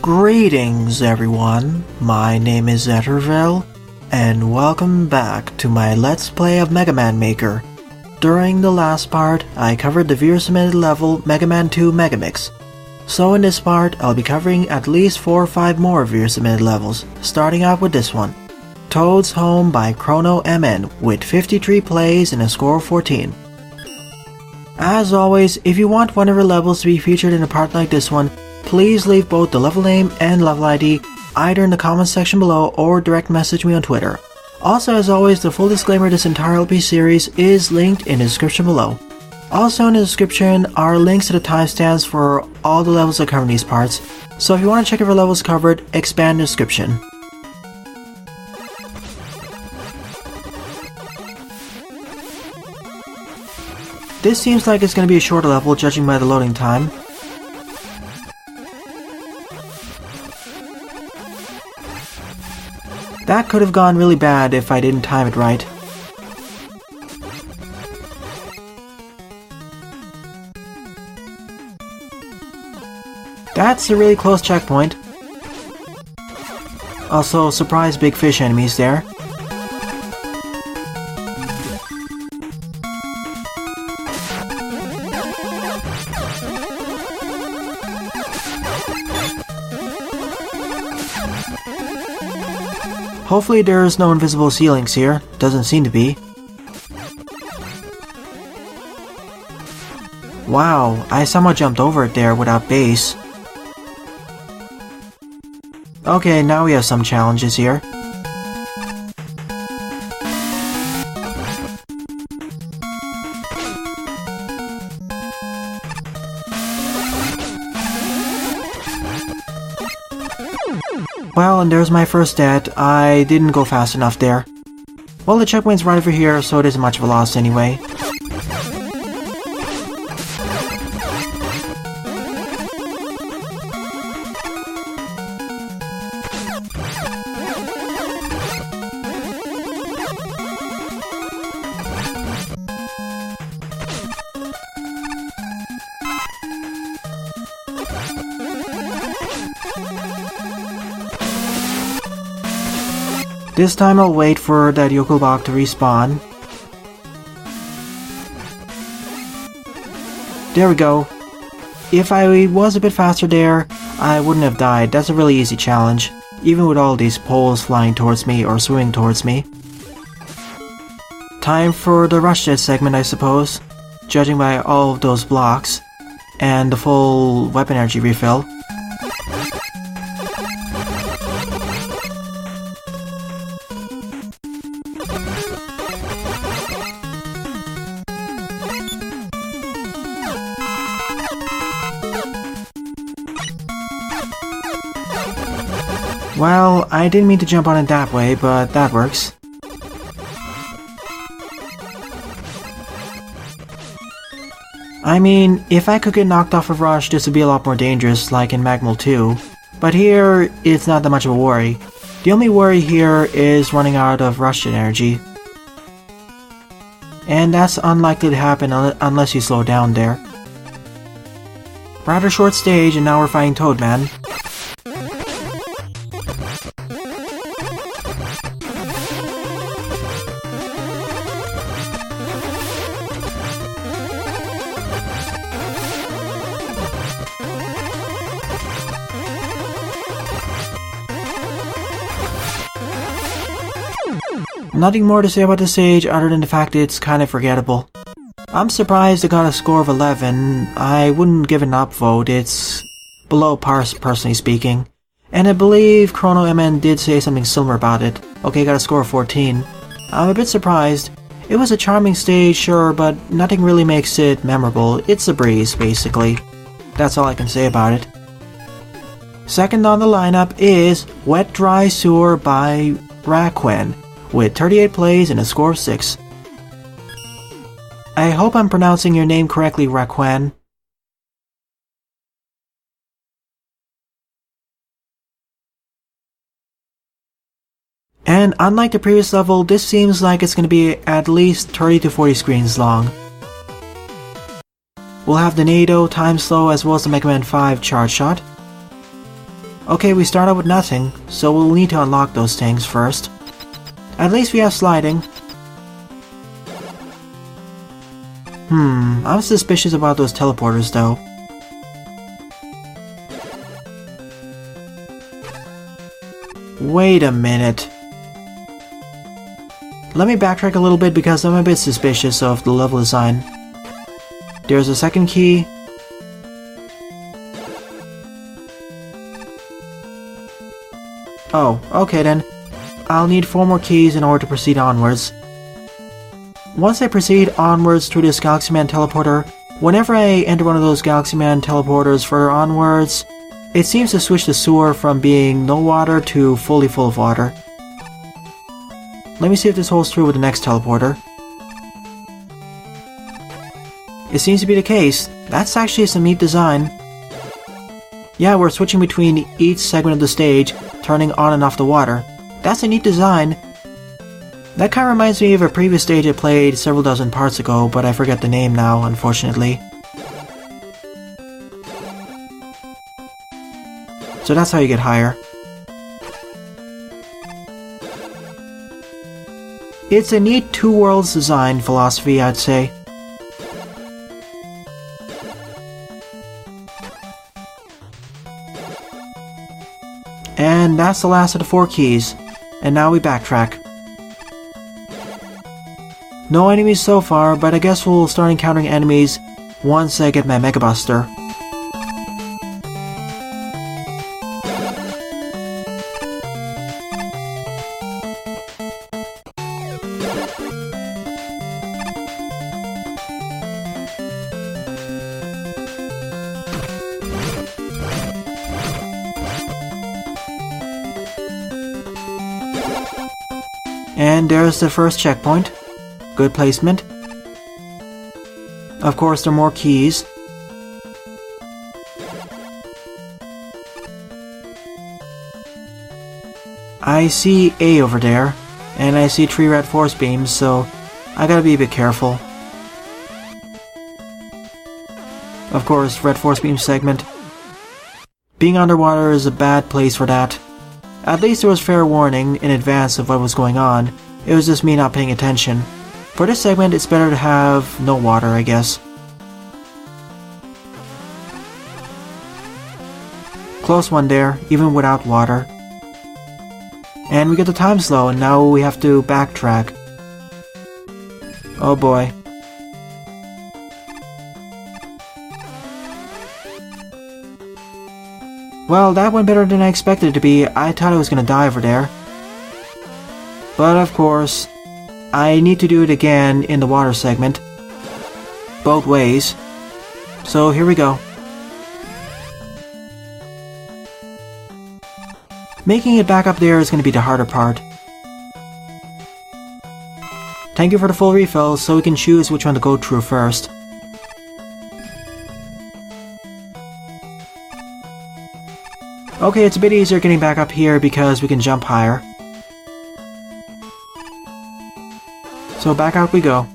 Greetings everyone, my name is Enternal, and welcome back to my Let's Play of Mega Man Maker. During the last part, I covered the viewer submitted level Mega Man 2 Megamix. So in this part, I'll be covering at least 4 or 5 more viewer submitted levels, starting out with this one. Toad's Home by Crono MN with 53 plays and a score of 14. As always, if you want one of your levels to be featured in a part like this one, please leave both the level name and level ID either in the comments section below or direct message me on Twitter. Also, as always, the full disclaimer of this entire LP series is linked in the description below. Also in the description are links to the timestamps for all the levels I cover in these parts, so if you want to check if your level is covered, expand the description. This seems like it's going to be a shorter level judging by the loading time. That could have gone really bad if I didn't time it right. That's a really close checkpoint. Also, surprise big fish enemies there. Hopefully there's no invisible ceilings here. Doesn't seem to be. Wow, I somehow jumped over it there without base. Okay, now we have some challenges here. Well, and there's my first death. I didn't go fast enough there. Well, the checkpoint's right over here, so it isn't much of a loss anyway. This time I'll wait for that Yoko block to respawn. There we go. If I was a bit faster there, I wouldn't have died. That's a really easy challenge, even with all these poles flying towards me or swimming towards me. Time for the rush jet segment, I suppose, judging by all of those blocks, and the full weapon energy refill. Well, I didn't mean to jump on it that way, but that works. I mean, if I could get knocked off of Rush, this would be a lot more dangerous, like in Magmal 2. But here, it's not that much of a worry. The only worry here is running out of Rush energy. And that's unlikely to happen unless you slow down there. Rather short stage, and now we're fighting Toadman. Nothing more to say about this stage other than the fact it's kind of forgettable. I'm surprised it got a score of 11. I wouldn't give it an upvote, it's below par personally speaking. And I believe Crono MN did say something similar about it. Okay, got a score of 14. I'm a bit surprised. It was a charming stage, sure, but nothing really makes it memorable. It's a breeze, basically. That's all I can say about it. Second on the lineup is Wet Dry Sewer by RaQuan, with 38 plays and a score of 6. I hope I'm pronouncing your name correctly, RaQuan. And unlike the previous level, this seems like it's going to be at least 30 to 40 screens long. We'll have the NATO, time slow, as well as the Mega Man 5 charge shot. Okay, we start out with nothing, so we'll need to unlock those things first. At least we have sliding. I'm suspicious about those teleporters though. Wait a minute. Let me backtrack a little bit because I'm a bit suspicious of the level design. There's a second key. Oh, okay then. I'll need 4 more keys in order to proceed onwards. Once I proceed onwards through this Galaxy Man teleporter, whenever I enter one of those Galaxy Man teleporters further onwards, it seems to switch the sewer from being no water to fully full of water. Let me see if this holds true with the next teleporter. It seems to be the case. That's actually some neat design. Yeah, we're switching between each segment of the stage, turning on and off the water. That's a neat design. That kind of reminds me of a previous stage I played several dozen parts ago, but I forget the name now, unfortunately. So that's how you get higher. It's a neat two worlds design philosophy, I'd say. And that's the last of the 4 keys. And now we backtrack. No enemies so far, but I guess we'll start encountering enemies once I get my Mega Buster. And there's the first checkpoint. Good placement. Of course, there are more keys. I see A over there, and I see 3 red force beams, so I gotta be a bit careful. Of course, red force beam segment. Being underwater is a bad place for that. At least there was fair warning in advance of what was going on. It was just me not paying attention. For this segment, it's better to have no water, I guess. Close one there, even without water. And we get the time slow, and now we have to backtrack. Oh boy. Well, that went better than I expected it to be. I thought I was gonna die over there. But of course, I need to do it again in the water segment. Both ways. So here we go. Making it back up there is going to be the harder part. Thank you for the full refill, so we can choose which one to go through first. Okay, it's a bit easier getting back up here because we can jump higher. So back out we go.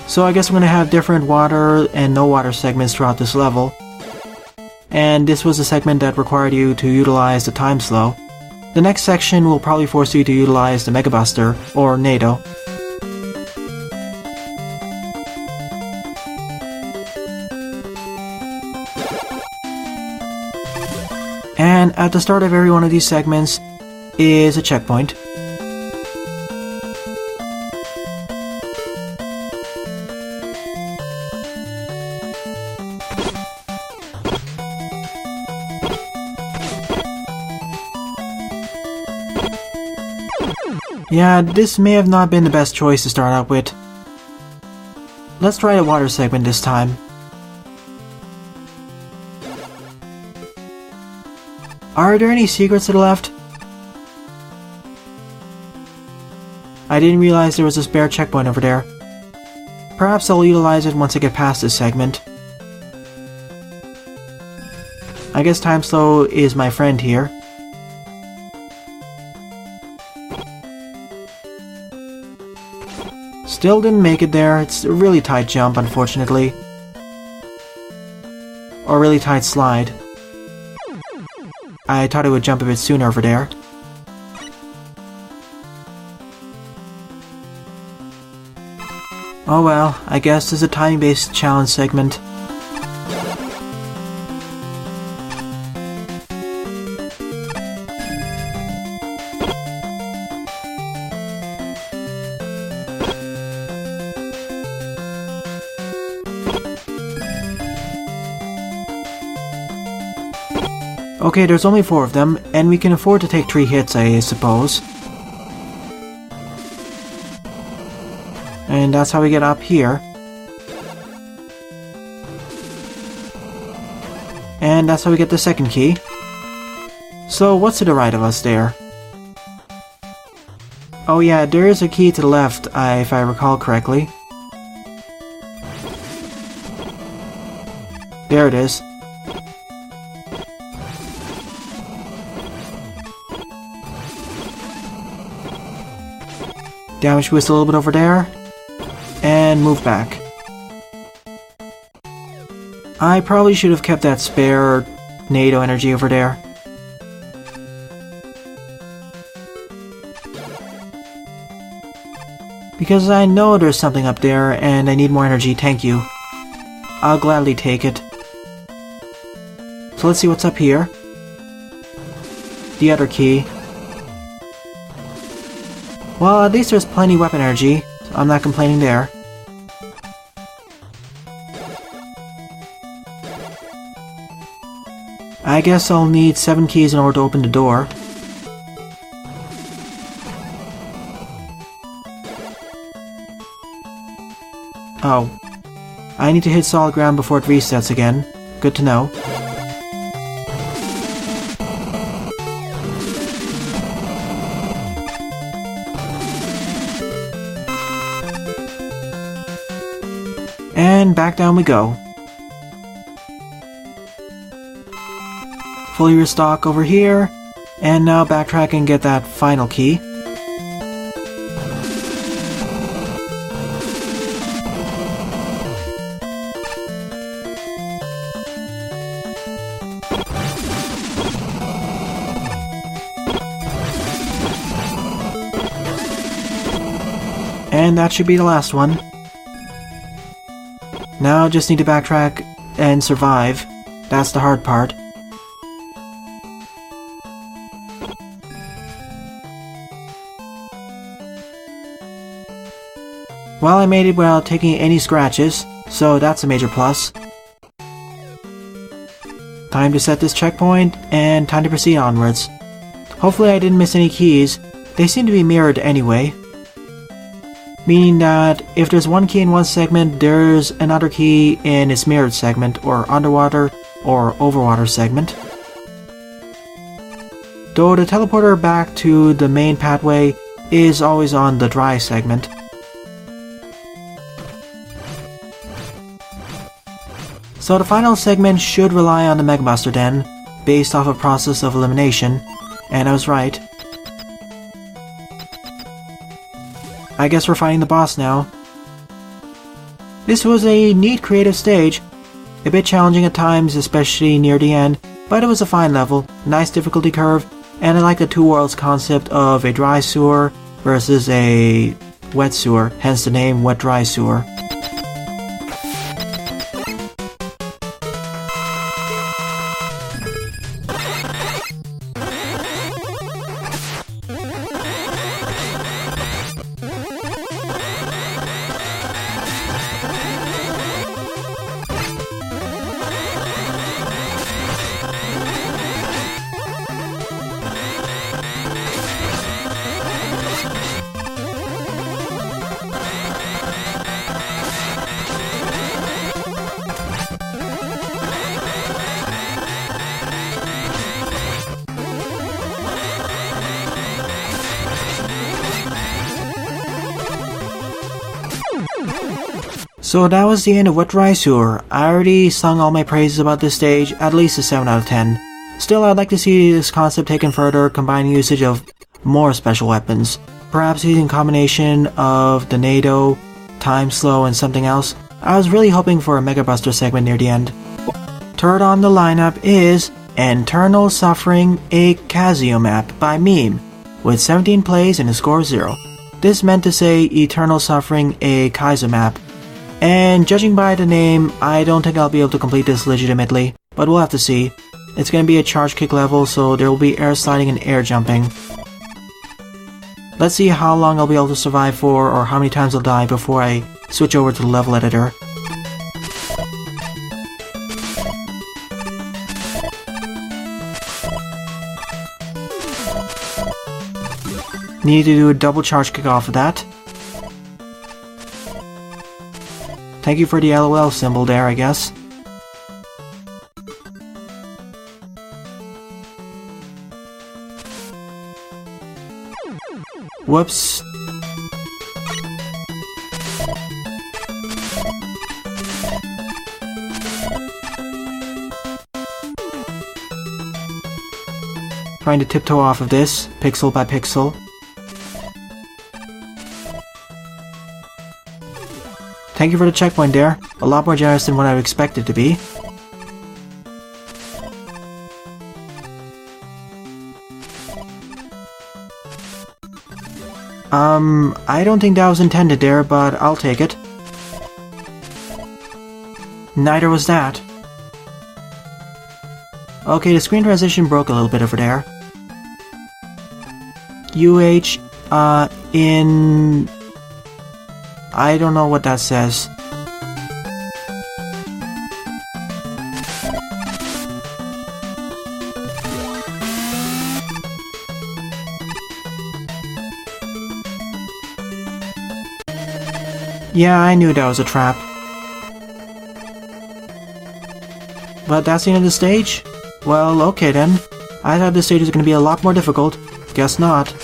So I guess we're going to have different water and no water segments throughout this level. And this was a segment that required you to utilize the time slow. The next section will probably force you to utilize the Mega Buster, or NATO. And at the start of every one of these segments is a checkpoint. Yeah, this may have not been the best choice to start out with. Let's try a water segment this time. Are there any secrets to the left? I didn't realize there was a spare checkpoint over there. Perhaps I'll utilize it once I get past this segment. I guess time slow is my friend here. Still didn't make it there. It's a really tight jump, unfortunately. Or really tight slide. I thought it would jump a bit sooner over there. Oh well, I guess there's a time-based challenge segment. Okay, there's only 4 of them, and we can afford to take 3 hits, I suppose. And that's how we get up here. And that's how we get the second key. So what's to the right of us there? Oh yeah, there is a key to the left, if I recall correctly. There it is. Damage boost a little bit over there. And move back. I probably should have kept that spare NATO energy over there. Because I know there's something up there and I need more energy, thank you. I'll gladly take it. So let's see what's up here. The other key. Well, at least there's plenty weapon energy, so I'm not complaining there. I guess I'll need 7 keys in order to open the door. Oh. I need to hit solid ground before it resets again. Good to know. And back down we go. Fully restock over here, and now backtrack and get that final key. And that should be the last one. Now just need to backtrack and survive. That's the hard part. Well, I made it without taking any scratches, so that's a major plus. Time to set this checkpoint, and time to proceed onwards. Hopefully I didn't miss any keys. They seem to be mirrored anyway. Meaning that if there's one key in one segment, there's another key in its mirrored segment, or underwater, or overwater segment. Though the teleporter back to the main pathway is always on the dry segment. So the final segment should rely on the Mega Buster Den, based off a process of elimination, and I was right. I guess we're fighting the boss now. This was a neat creative stage, a bit challenging at times, especially near the end, but it was a fine level, nice difficulty curve, and I like the two worlds concept of a dry sewer versus a wet sewer, hence the name Wet Dry Sewer. So that was the end of Wet Dry Sewer. I already sung all my praises about this stage, at least a 7 out of 10. Still, I'd like to see this concept taken further, combining usage of more special weapons. Perhaps using a combination of the NATO, Time Slow, and something else. I was really hoping for a Mega Buster segment near the end. Third on the lineup is Eternal Suffering, a Kazio map by MeeM, with 17 plays and a score of 0. This meant to say Eternal Suffering, a Kazio map, and judging by the name, I don't think I'll be able to complete this legitimately, but we'll have to see. It's going to be a charge kick level, so there will be air sliding and air jumping. Let's see how long I'll be able to survive for, or how many times I'll die before I switch over to the level editor. Need to do a double charge kick off of that. Thank you for the LOL symbol there, I guess. Whoops. Trying to tiptoe off of this, pixel by pixel. Thank you for the checkpoint there. A lot more generous than what I expected to be. I don't think that was intended there, but I'll take it. Neither was that. Okay, the screen transition broke a little bit over there. in... I don't know what that says. Yeah, I knew that was a trap. But that's the end of the stage? Well, okay then. I thought this stage was going to be a lot more difficult. Guess not.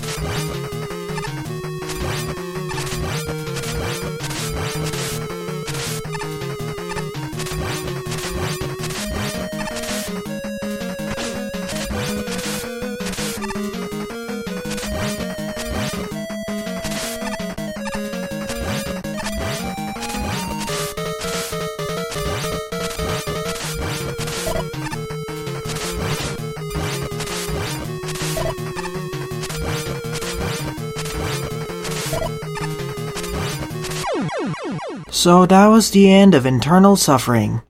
So that was the end of Eternal Suffering.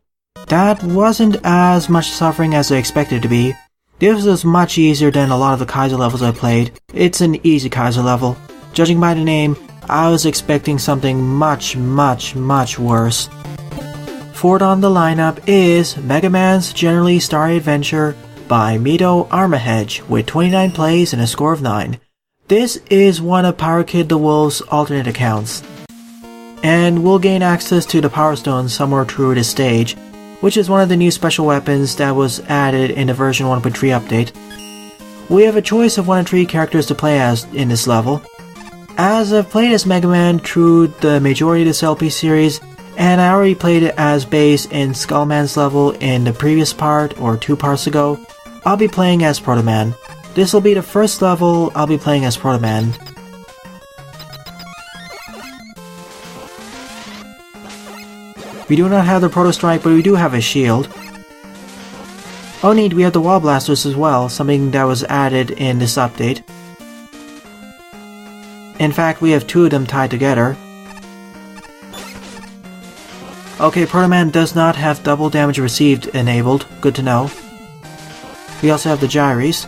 That wasn't as much suffering as I expected it to be. This was much easier than a lot of the Kazio levels I played. It's an easy Kazio level. Judging by the name, I was expecting something much worse. Fourth on the lineup is Mega Man's Generally Starry Adventure by Mito Armahedge with 29 plays and a score of 9. This is one of Power Kid the Wolf's alternate accounts. And we'll gain access to the Power Stone somewhere through this stage, which is one of the new special weapons that was added in the version 1.3 update. We have a choice of 1 of 3 characters to play as in this level. As I've played as Mega Man through the majority of this LP series, and I already played it as base in Skullman's level in the previous part or 2 parts ago, I'll be playing as Proto Man. This will be the first level I'll be playing as Proto Man. We do not have the Proto Strike, but we do have a shield. Oh neat, we have the Wall Blasters as well, something that was added in this update. In fact, we have 2 of them tied together. Okay, Proto Man does not have double damage received enabled, good to know. We also have the Gyres.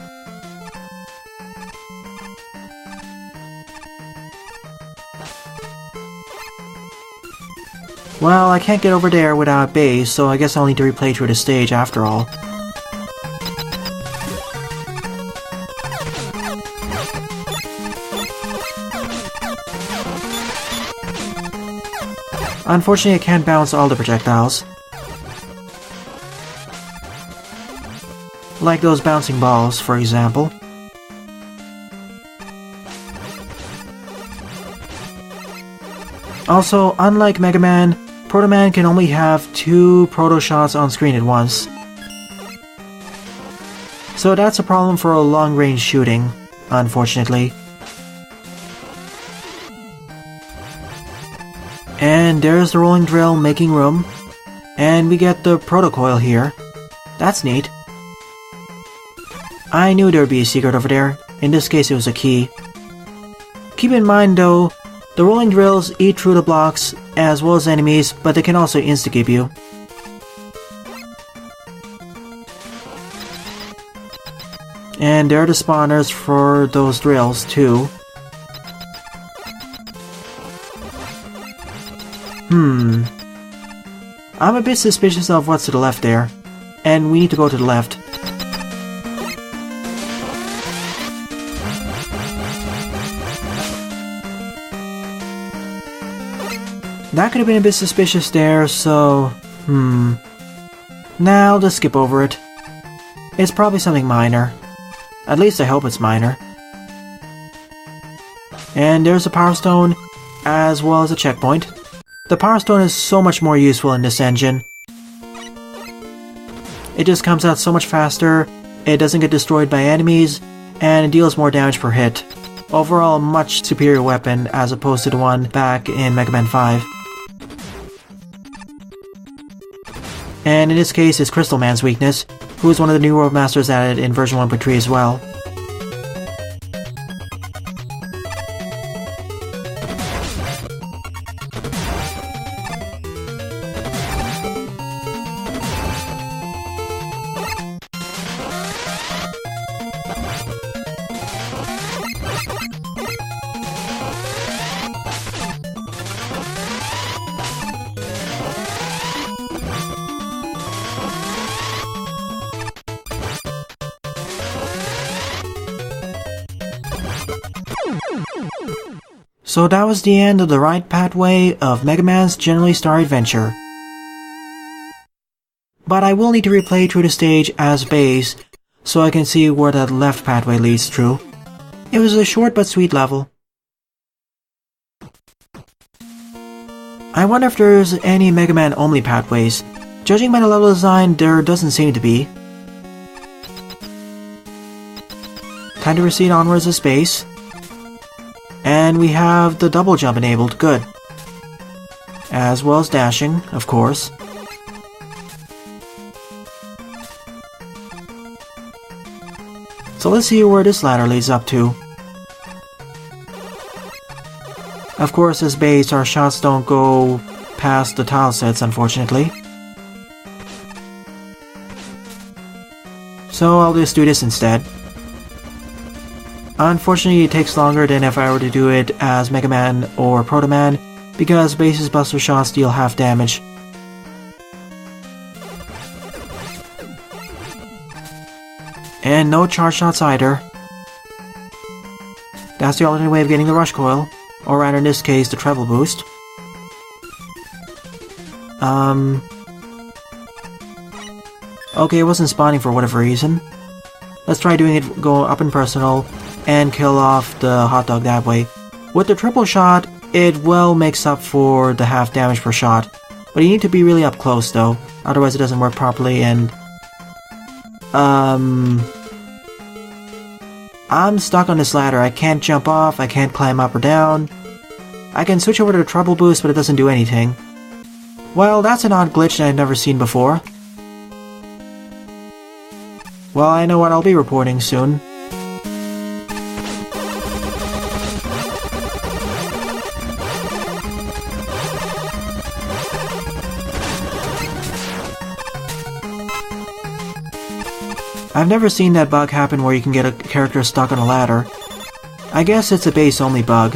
Well, I can't get over there without base, so I guess I'll need to replay through the stage after all. Unfortunately, I can't bounce all the projectiles. Like those bouncing balls, for example. Also, unlike Mega Man, Proto Man can only have 2 Proto shots on screen at once. So that's a problem for a long-range shooting, unfortunately. And there's the rolling drill making room. And we get the Proto Coil here. That's neat. I knew there would be a secret over there. In this case, it was a key. Keep in mind though, the rolling drills eat through the blocks as well as enemies, but they can also insta-keep you. And there are the spawners for those drills too. I'm a bit suspicious of what's to the left there, and we need to go to the left. That could have been a bit suspicious there, so... Nah, I'll just skip over it. It's probably something minor. At least I hope it's minor. And there's a power stone, as well as a checkpoint. The power stone is so much more useful in this engine. It just comes out so much faster, it doesn't get destroyed by enemies, and it deals more damage per hit. Overall, a much superior weapon as opposed to the one back in Mega Man 5. And in this case, it's Crystal Man's weakness, who is one of the new World Masters added in version 1.3 as well. So that was the end of the right pathway of Mega Man's Generally Starry Adventure. But I will need to replay through the stage as base, so I can see where that left pathway leads through. It was a short but sweet level. I wonder if there's any Mega Man only pathways. Judging by the level design, there doesn't seem to be. Time to proceed onwards as base. And we have the double jump enabled, good. As well as dashing, of course. So let's see where this ladder leads up to. Of course, as base, our shots don't go past the tile sets, unfortunately. So I'll just do this instead. Unfortunately, it takes longer than if I were to do it as Mega Man or Proto Man, because base's buster shots deal half damage. And no charge shots either. That's the alternate way of getting the rush coil, or rather in this case, the treble boost. Okay, it wasn't spawning for whatever reason. Let's try doing it, go up in personal, and kill off the hot dog that way. With the triple shot, it well makes up for the half damage per shot. But you need to be really up close though, otherwise it doesn't work properly and... I'm stuck on this ladder, I can't jump off, I can't climb up or down. I can switch over to the treble boost, but it doesn't do anything. Well, that's an odd glitch that I've never seen before. Well, I know what I'll be reporting soon. I've never seen that bug happen where you can get a character stuck on a ladder. I guess it's a base-only bug.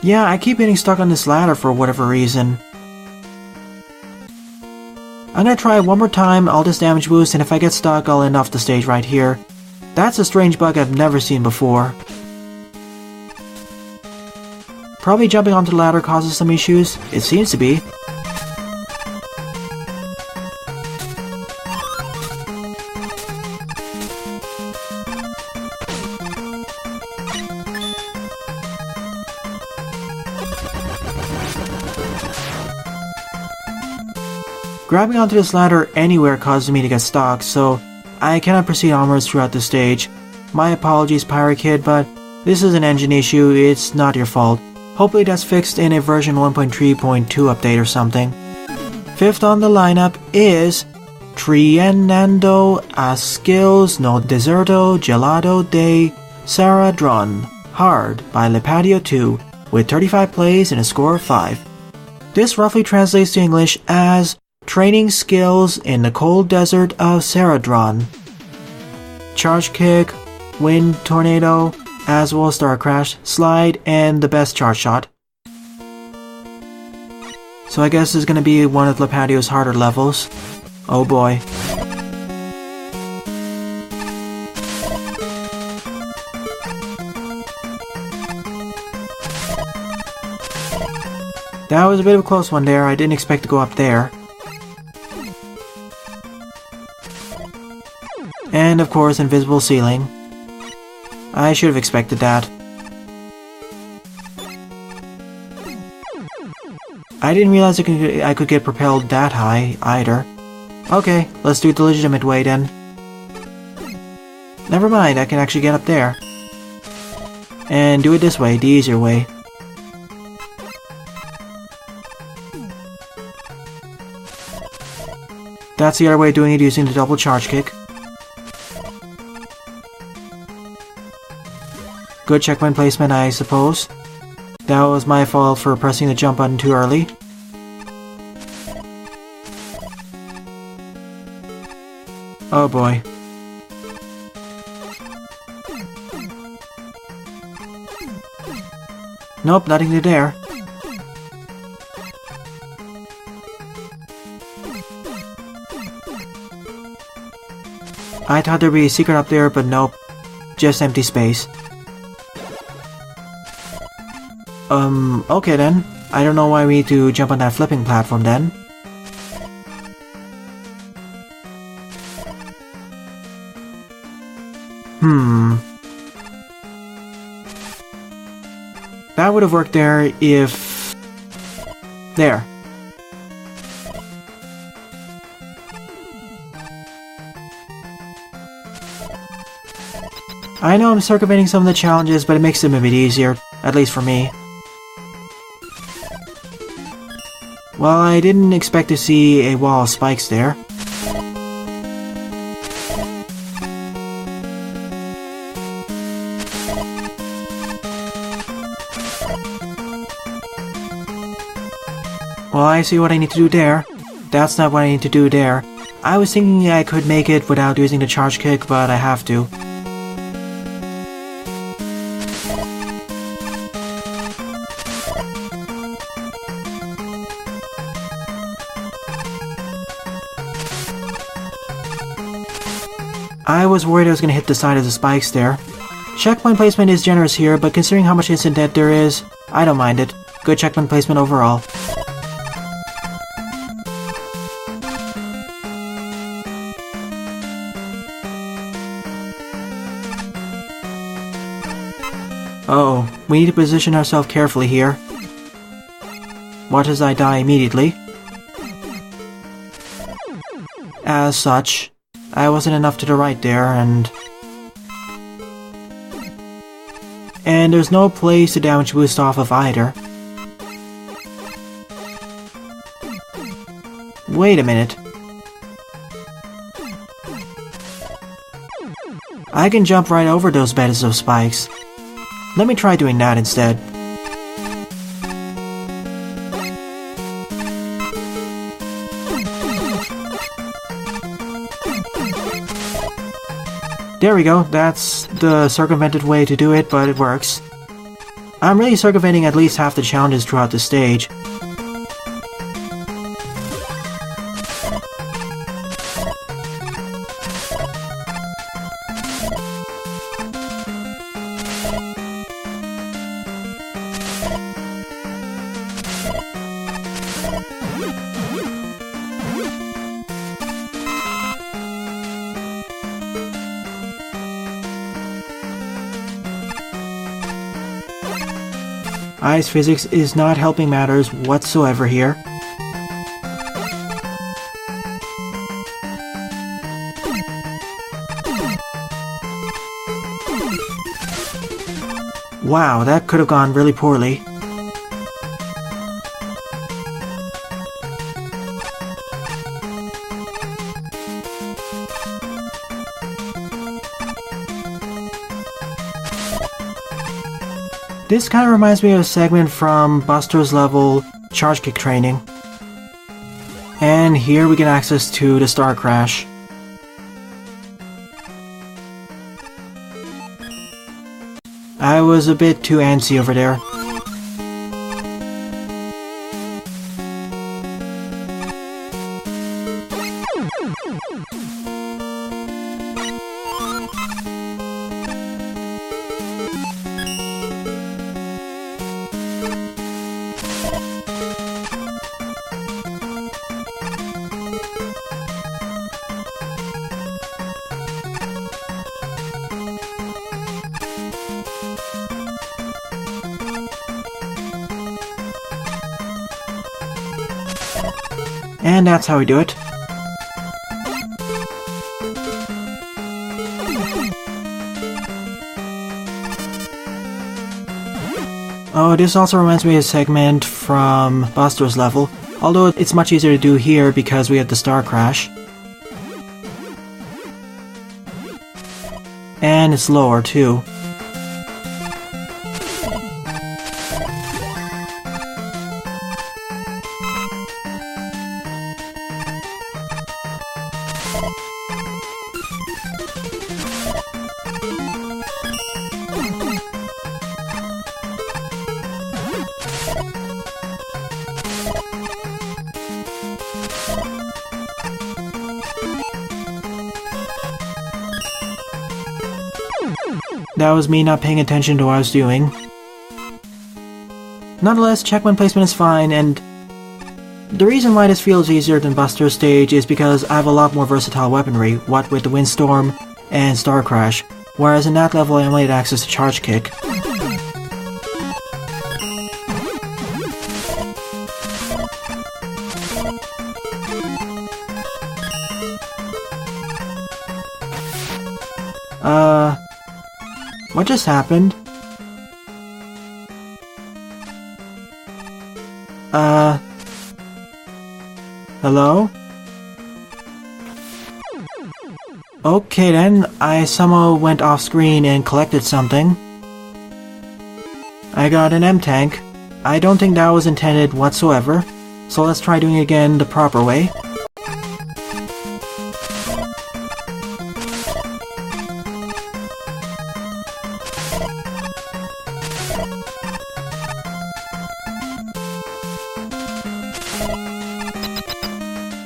Yeah, I keep getting stuck on this ladder for whatever reason. I'm gonna try it one more time, I'll just damage boost, and if I get stuck, I'll end off the stage right here. That's a strange bug I've never seen before. Probably jumping onto the ladder causes some issues. It seems to be. Grabbing onto this ladder anywhere causes me to get stuck, so I cannot proceed onwards throughout the stage. My apologies, Pirate Kid, but this is an engine issue, it's not your fault. Hopefully that's fixed in a version 1.3.2 update or something. Fifth on the lineup is Treinando a skills no Deserto, Gelado de Saradron, Hard by Lipatio 2, with 35 plays and a score of 5. This roughly translates to English as Training Skills in the Cold Desert of Saradron. Charge Kick, Wind Tornado, as well as Star Crash, Slide, and the best charge shot. So I guess this is going to be one of Lipatio's harder levels. Oh boy. That was a bit of a close one there, I didn't expect to go up there. And of course, invisible ceiling. I should have expected that. I didn't realize I could get propelled that high, either. Okay, let's do it the legitimate way then. Never mind, I can actually get up there. And do it this way, the easier way. That's the other way of doing it, using the double charge kick. Good checkpoint placement, I suppose. That was my fault for pressing the jump button too early. Oh boy. Nope, nothing to there. I thought there'd be a secret up there, but nope. Just empty space. Okay then. I don't know why we need to jump on that flipping platform then. That would have worked there if... There. I know I'm circumventing some of the challenges, but it makes them a bit easier, at least for me. Well, I didn't expect to see a wall of spikes there. Well, I see what I need to do there. That's not what I need to do there. I was thinking I could make it without using the charge kick, but I have to. I was worried I was going to hit the side of the spikes there. Checkpoint placement is generous here, but considering how much instant death there is, I don't mind it. Good checkpoint placement overall. Uh-oh, we need to position ourselves carefully here. What as I die immediately? As such, I wasn't enough to the right there, and there's no place to damage boost off of either. Wait a minute. I can jump right over those beds of spikes. Let me try doing that instead. There we go, that's the circumvented way to do it, but it works. I'm really circumventing at least half the challenges throughout the stage. Ice physics is not helping matters whatsoever here. Wow, that could have gone really poorly. This kind of reminds me of a segment from Buster's level Charge Kick Training. And here we get access to the Star Crash. I was a bit too antsy over there. And that's how we do it. Oh, this also reminds me of a segment from Buster's level, although it's much easier to do here because we have the Star Crash. And it's lower too. That was me not paying attention to what I was doing. Nonetheless, checkpoint placement is fine, and the reason why this feels easier than Buster's stage is because I have a lot more versatile weaponry, what with the Windstorm and Star Crash, whereas in that level I only had access to Charge Kick. What just happened? Hello? Okay then, I somehow went off screen and collected something. I got an M-Tank. I don't think that was intended whatsoever, so let's try doing it again the proper way.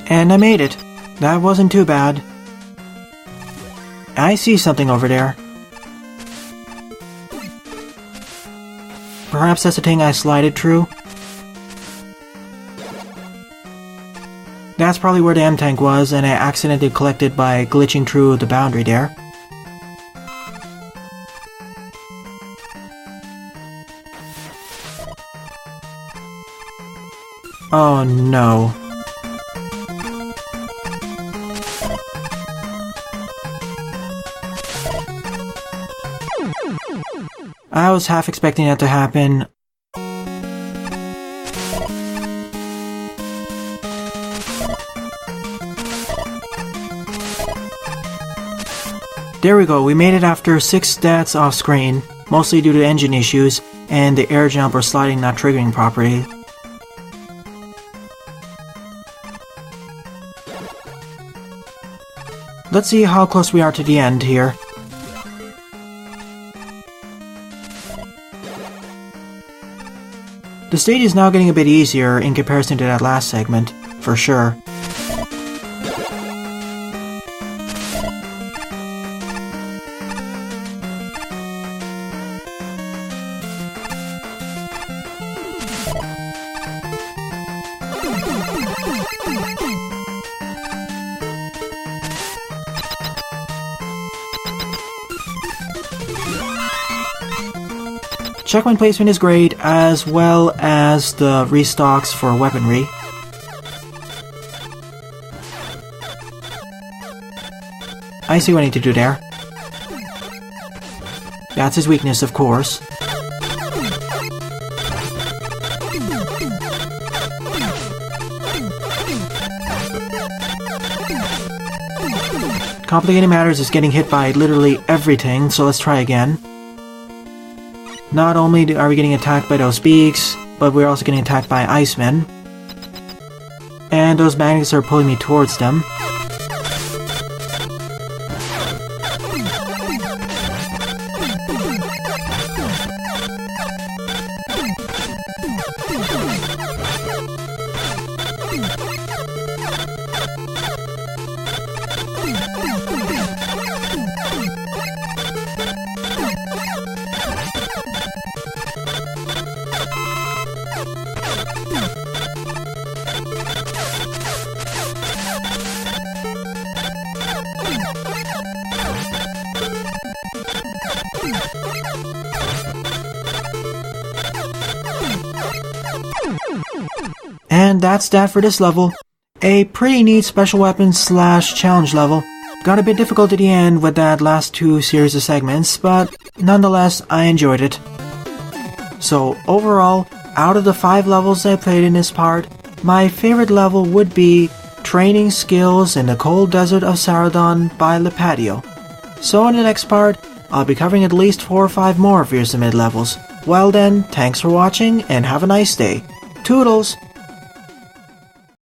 And I made it. That wasn't too bad. I see something over there. Perhaps that's the thing I slided through? That's probably where the M-Tank was, and I accidentally collected by glitching through the boundary there. Oh no. I was half expecting that to happen. There we go, we made it after 6 deaths off screen, mostly due to engine issues and the air jump or sliding not triggering properly. Let's see how close we are to the end here. The stage is now getting a bit easier in comparison to that last segment, for sure. Checkpoint placement is great, as well as the restocks for weaponry. I see what I need to do there. That's his weakness, of course. complicating matters is getting hit by literally everything, so let's try again. Not only are we getting attacked by those beaks, but we're also getting attacked by icemen. And those magnets are pulling me towards them. And that's that for this level. A pretty neat special weapons / challenge level. Got a bit difficult at the end with that last 2 series of segments, but nonetheless I enjoyed it. So overall, out of the 5 levels I played in this part, my favorite level would be Training Skills in the Cold Desert of Saradron by Lipatio. So in the next part, I'll be covering at least 4 or 5 more fearsome mid levels. Well then, thanks for watching and have a nice day. Toodles!